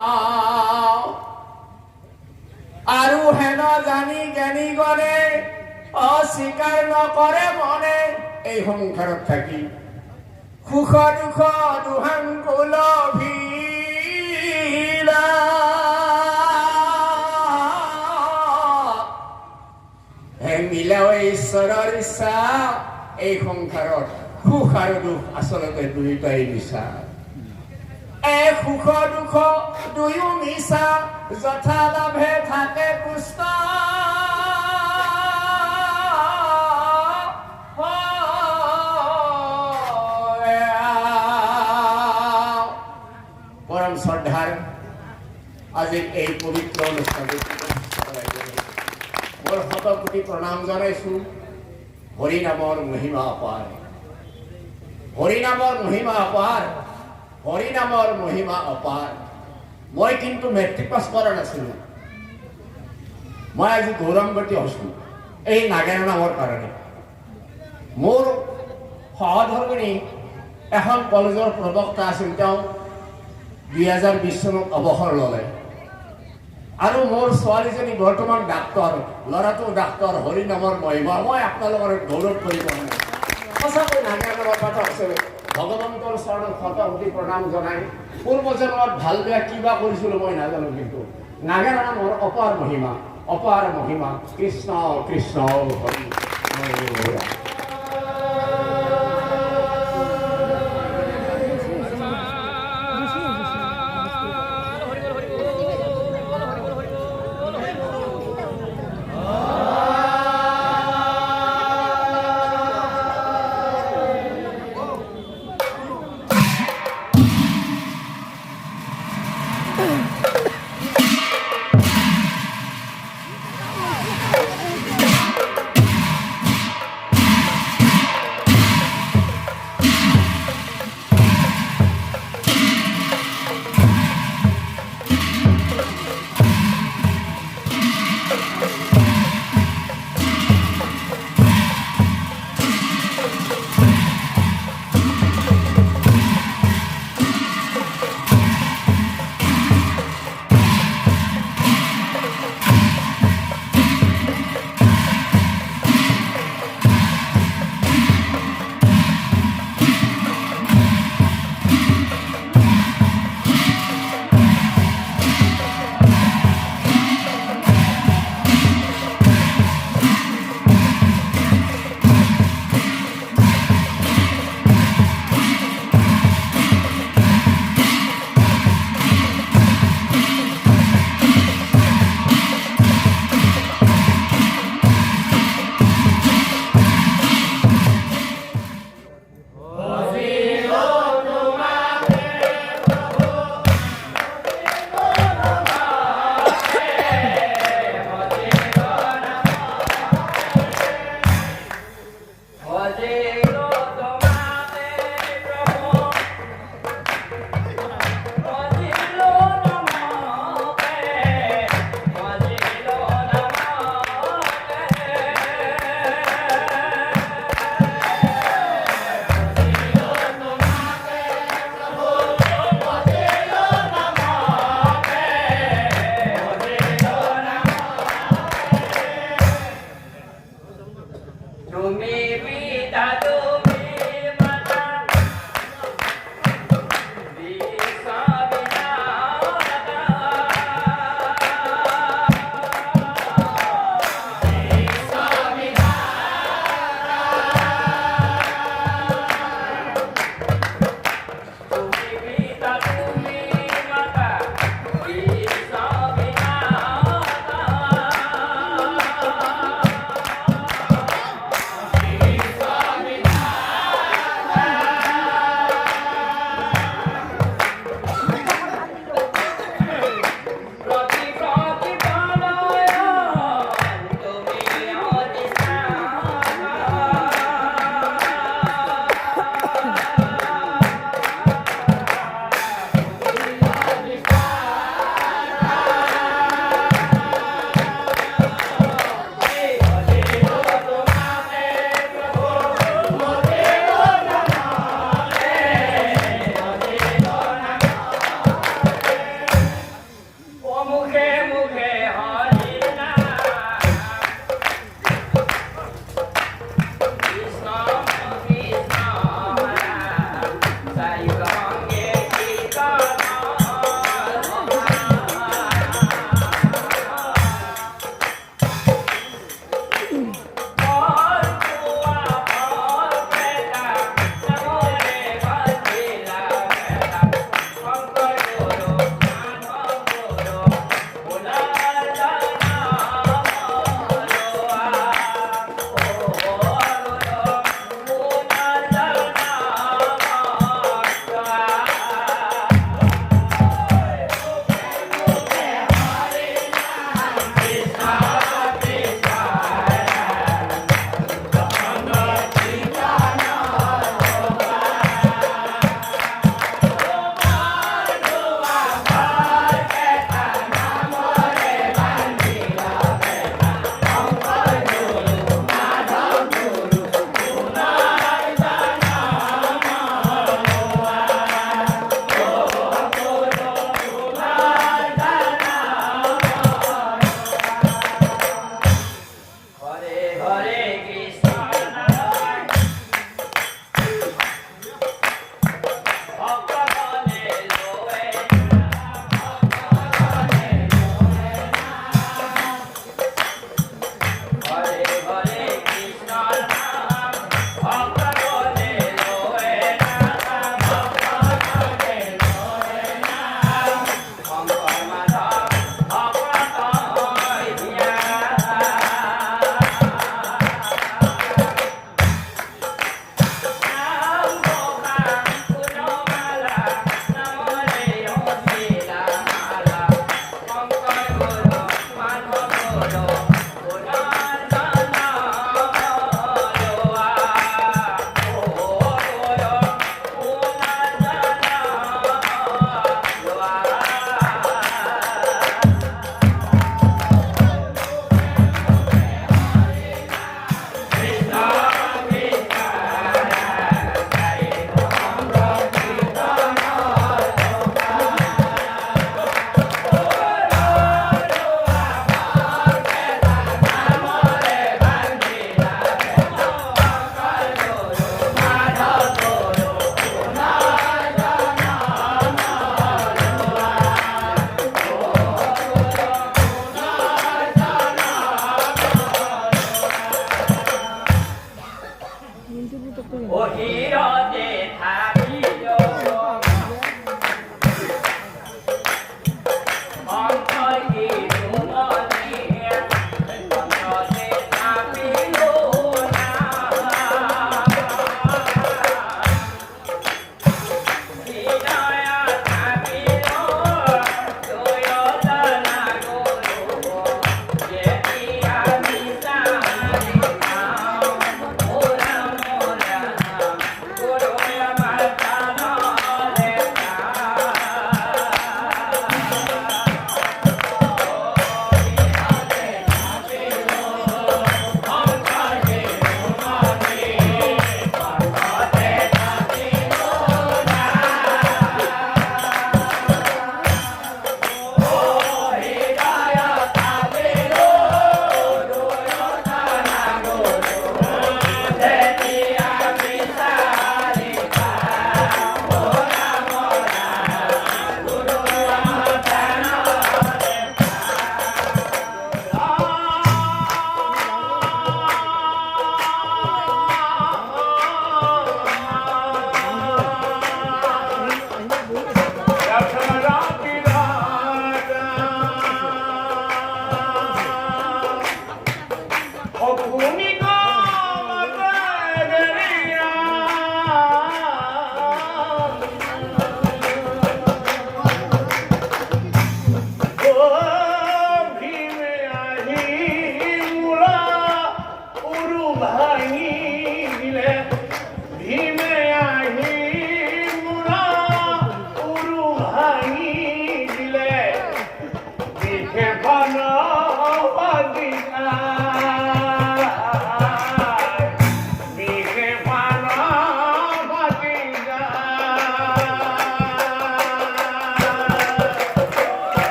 আৰু হেন জানি জ্ঞানী গণে অস্বীকাৰ নকৰে মনে এই সংসাৰত থাকি সুখ দুখ দুহাংকুল ভিলা হে মিলাও ঈশ্বৰৰ ইচ্ছা এই সংসাৰত সুখ আৰু দুখ আচলতে দুয়োটাই মিছা সুখ দুখ দুয়ো মিছা যথা লাভে থাকে পুষ্ট পৰম শ্ৰদ্ধাৰ আজি এই পবিত্ৰ অনুষ্ঠানটো মোৰ শতকোটি প্ৰণাম জনাইছো হৰি নামৰ মহিমা অপাৰ হৰি নামৰ মহিমা অপাৰ হৰি নামৰ মহিমা অপাৰ মই কিন্তু মেট্ৰিক পাছ কৰা নাছিলো মই আজি গৌৰৱান্বিত হৈছো এই নাগেৰা নামৰ কাৰণে মোৰ সহধৰ্মিনী এখন কলেজৰ প্ৰবক্তা আছিল তেওঁ 2020 চনত অৱসৰ ল'লে আৰু মোৰ ছোৱালীজনী বৰ্তমান ডাক্তৰ ল'ৰাটো ডাক্তৰ হৰি নামৰ মহিমা মই আপোনালোকৰ গৌৰৱ কৰিব নোৱাৰো সঁচাকৈ নাগেৰা নামৰ কথা আছে ভগৱন্তৰ চৰণত শতকোটি প্ৰণাম জনাই পূৰ্বজন্মত ভাল বেয়া কিবা কৰিছিলো মই নাজানো কিন্তু নাগেৰা নামৰ অপাৰ মহিমা কৃষ্ণ কৃষ্ণ হৰি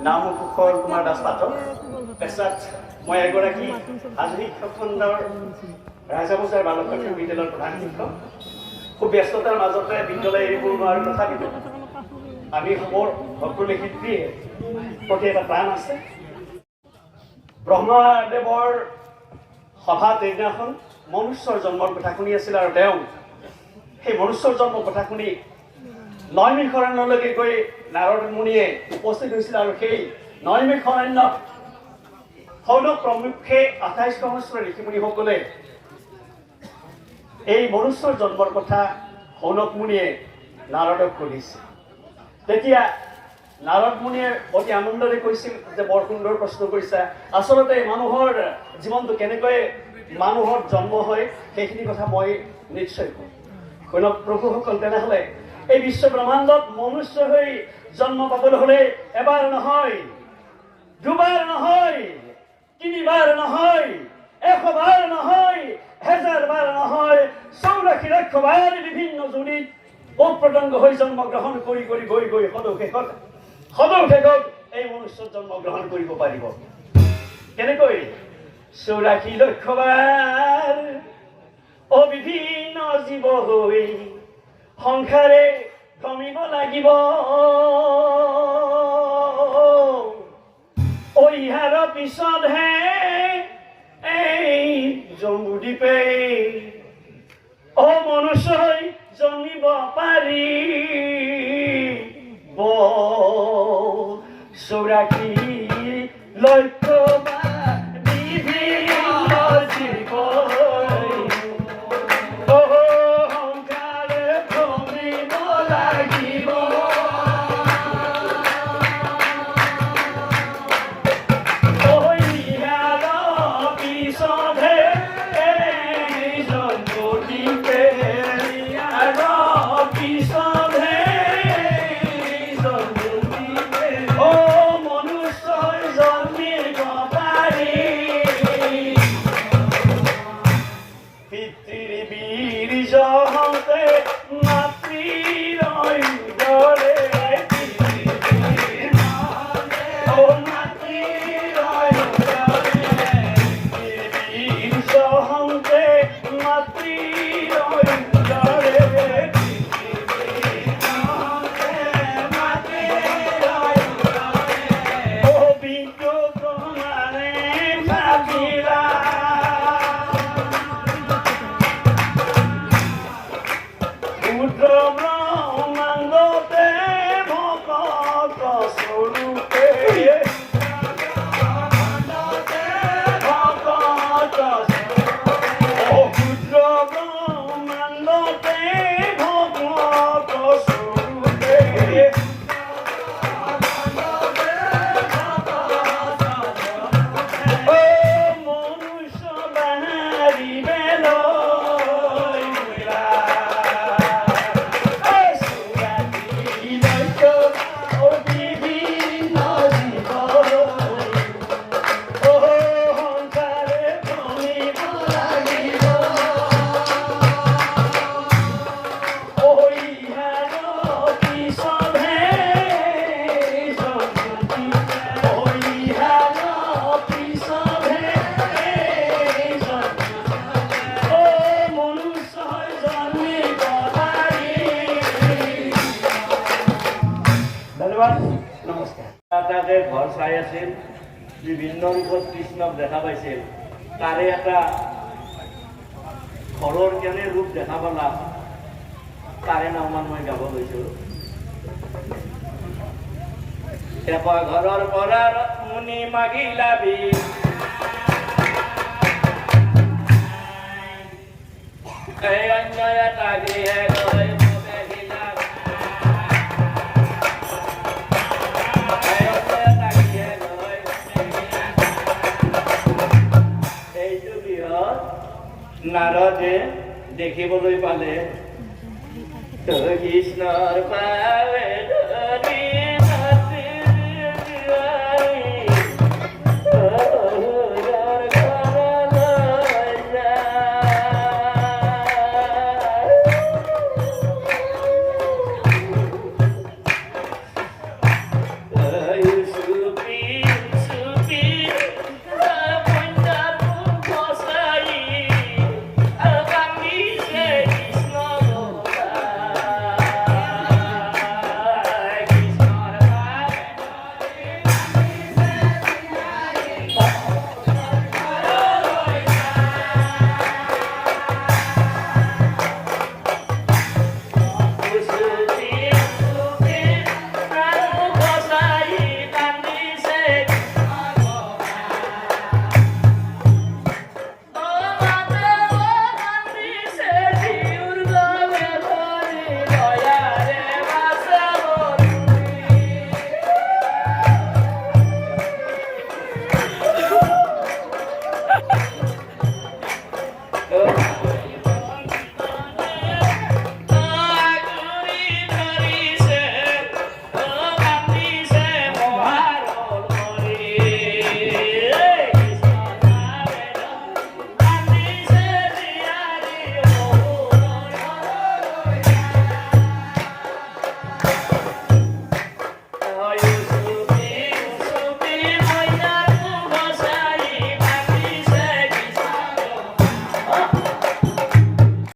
নাম কুশল কুমাৰ দাস পাঠক পেছাত মই এগৰাকী আধুনিক শিক্ষকখণ্ডৰ ৰাজামুচাৰ বালক প্ৰাথমিক বিদ্যালয়ৰ প্ৰধান শিক্ষক খুব ব্যস্ততাৰ মাজতে বিদ্যালয় এৰিব নোৱাৰোঁ তথাপিতো আমি সকলো শিল্পীয়ে প্ৰতি এটা প্ৰাণ আছে ব্ৰহ্মদেৱৰ সভাত সেইদিনাখন মনুষ্যৰ জন্মৰ কথা শুনি আছিল আৰু তেওঁ সেই মনুষ্যৰ জন্মৰ কথা শুনি নৈমিষ অৰণ্যলৈকে গৈ নাৰদ মুনিয়ে উপস্থিত হৈছিল আৰু সেই নৈমিষ অৰণ্যত সৌনক প্ৰমুখ্যে 28 সহস্ৰ ঋষিমুনিসকলে এই মনুষ্যৰ জন্মৰ কথা সৌনক মুনিয়ে নাৰদক সুধিছিল তেতিয়া নাৰদ মুনিয়ে অতি আনন্দৰে কৈছিল যে বৰ সুন্দৰ প্ৰশ্ন কৰিছা আচলতে মানুহৰ জীৱনটো কেনেকৈ মানুহৰ জন্ম হয় সেইখিনি কথা মই নিশ্চয় কম সৌনক প্ৰভুসকল তেনেহ'লে এই বিশ্ব ব্ৰহ্মাণ্ডত মনুষ্য হৈ জন্ম পাবলৈ হলে এবাৰ নহয় দুবাৰ নহয় তিনিবাৰ নহয় 100 বাৰ নহয় 1000 বাৰ নহয় 84 লক্ষ বাৰ বিভিন্ন যোনিত পোক পতংগ হৈ জন্ম গ্ৰহণ কৰি গৈ গৈ সদৌ শেষত এই মনুষ্যৰ জন্ম গ্ৰহণ কৰিব পাৰিব কেনেকৈ 84 লক্ষ বাৰ বিভিন্ন জীৱ হৈ সংসাৰে ভ্ৰমিব লাগিব ইহাৰ পিছতহে এই জম্বুদ্বীপে মনুষ্যই জন্মিব পাৰিব 84 লক্ষ ঘৰ চাই আছিল বিভিন্ন ৰূপত কৃষ্ণক দেখা পাইছিল তাৰে এটা ঘৰৰ কেনে ৰূপ দেখা পালা তাৰে নামমান মই গাব গৈছো। এপা ঘৰৰ পৰা মুনি মাগিলাবি এই অন্য এটা গৃহে গৈ বহিলাবি। এই অন্য এটা গৃহে গৈ বহিলাবি। এইটো গৃহত নাৰদে দেখিবলৈ পালে কৃষ্ণৰ পাৱে